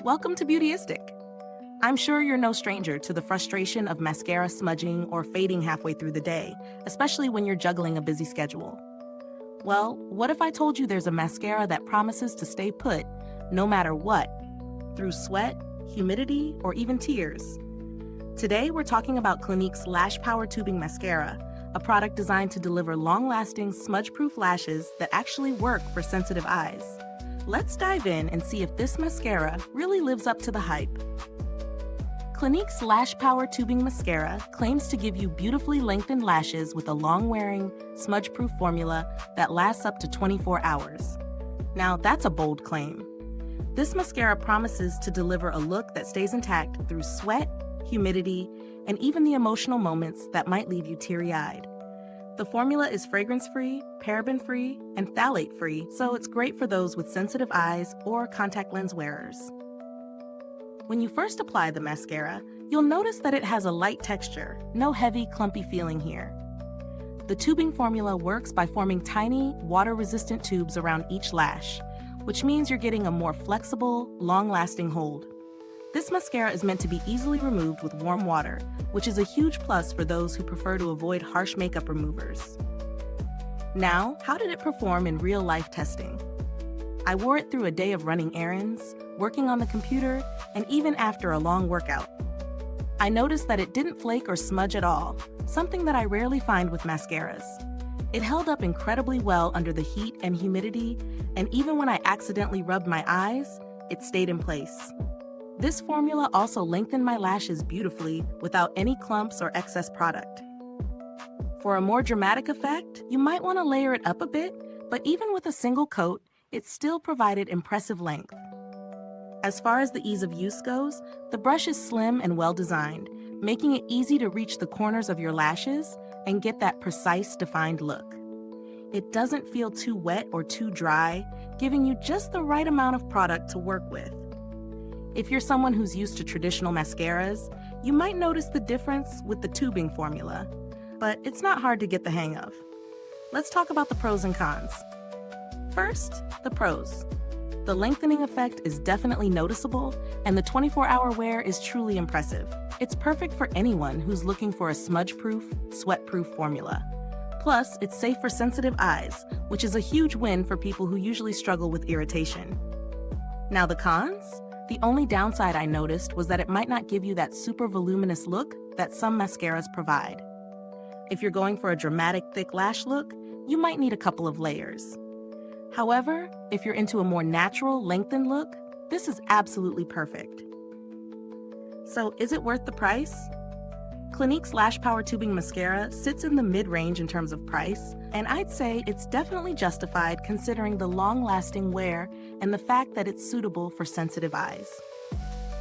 Welcome to Beautyistic. I'm sure you're no stranger to the frustration of mascara smudging or fading halfway through the day, especially when you're juggling a busy schedule. Well, what if I told you there's a mascara that promises to stay put, no matter what, through sweat, humidity, or even tears? Today, we're talking about Clinique's Lash Power Tubing Mascara, a product designed to deliver long-lasting, smudge-proof lashes that actually work for sensitive eyes. Let's dive in and see if this mascara really lives up to the hype. Clinique's Lash Power Tubing Mascara claims to give you beautifully lengthened lashes with a long-wearing, smudge-proof formula that lasts up to 24 hours. Now, that's a bold claim. This mascara promises to deliver a look that stays intact through sweat, humidity, and even the emotional moments that might leave you teary-eyed. The formula is fragrance-free, paraben-free, and phthalate-free, so it's great for those with sensitive eyes or contact lens wearers. When you first apply the mascara, you'll notice that it has a light texture, no heavy, clumpy feeling here. The tubing formula works by forming tiny, water-resistant tubes around each lash, which means you're getting a more flexible, long-lasting hold. This mascara is meant to be easily removed with warm water, which is a huge plus for those who prefer to avoid harsh makeup removers. Now, how did it perform in real-life testing? I wore it through a day of running errands, working on the computer, and even after a long workout. I noticed that it didn't flake or smudge at all, something that I rarely find with mascaras. It held up incredibly well under the heat and humidity, and even when I accidentally rubbed my eyes, it stayed in place. This formula also lengthened my lashes beautifully without any clumps or excess product. For a more dramatic effect, you might want to layer it up a bit, but even with a single coat, it still provided impressive length. As far as the ease of use goes, the brush is slim and well-designed, making it easy to reach the corners of your lashes and get that precise, defined look. It doesn't feel too wet or too dry, giving you just the right amount of product to work with. If you're someone who's used to traditional mascaras, you might notice the difference with the tubing formula, but it's not hard to get the hang of. Let's talk about the pros and cons. First, the pros. The lengthening effect is definitely noticeable, and the 24-hour wear is truly impressive. It's perfect for anyone who's looking for a smudge-proof, sweat-proof formula. Plus, it's safe for sensitive eyes, which is a huge win for people who usually struggle with irritation. Now the cons? The only downside I noticed was that it might not give you that super voluminous look that some mascaras provide. If you're going for a dramatic thick lash look, you might need a couple of layers. However, if you're into a more natural, lengthened look, this is absolutely perfect. So, is it worth the price? Clinique's Lash Power Tubing Mascara sits in the mid-range in terms of price, and I'd say it's definitely justified considering the long-lasting wear and the fact that it's suitable for sensitive eyes.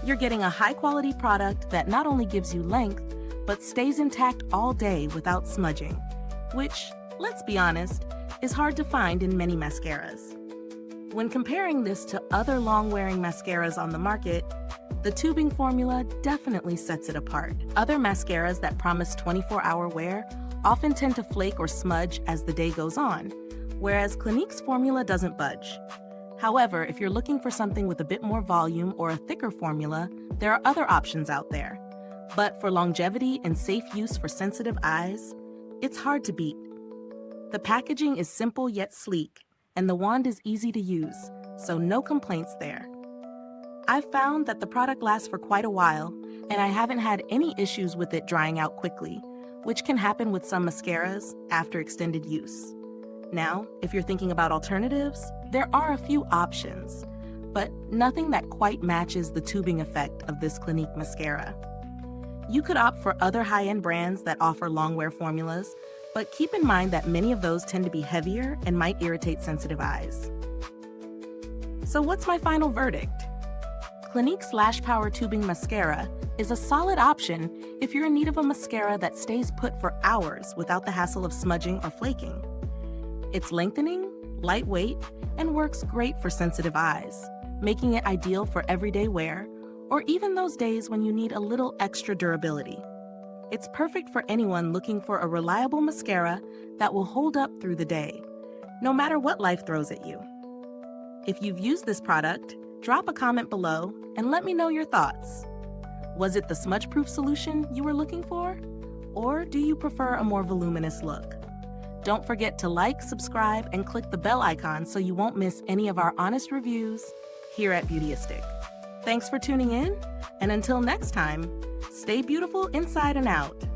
You're getting a high-quality product that not only gives you length, but stays intact all day without smudging, which, let's be honest, is hard to find in many mascaras. When comparing this to other long-wearing mascaras on the market, the tubing formula definitely sets it apart. Other mascaras that promise 24-hour wear often tend to flake or smudge as the day goes on, whereas Clinique's formula doesn't budge. However, if you're looking for something with a bit more volume or a thicker formula, there are other options out there. But for longevity and safe use for sensitive eyes, it's hard to beat. The packaging is simple yet sleek, and the wand is easy to use, so no complaints there. I've found that the product lasts for quite a while, and I haven't had any issues with it drying out quickly, which can happen with some mascaras after extended use. Now, if you're thinking about alternatives, there are a few options, but nothing that quite matches the tubing effect of this Clinique mascara. You could opt for other high-end brands that offer long-wear formulas, but keep in mind that many of those tend to be heavier and might irritate sensitive eyes. So what's my final verdict? Clinique's Lash Power Tubing Mascara is a solid option if you're in need of a mascara that stays put for hours without the hassle of smudging or flaking. It's lengthening, lightweight, and works great for sensitive eyes, making it ideal for everyday wear or even those days when you need a little extra durability. It's perfect for anyone looking for a reliable mascara that will hold up through the day, no matter what life throws at you. If you've used this product, Drop a comment below and let me know your thoughts. Was it the smudge-proof solution you were looking for? Or do you prefer a more voluminous look? Don't forget to like, subscribe, and click the bell icon so you won't miss any of our honest reviews here at Beautyistic. Thanks for tuning in, and until next time, stay beautiful inside and out.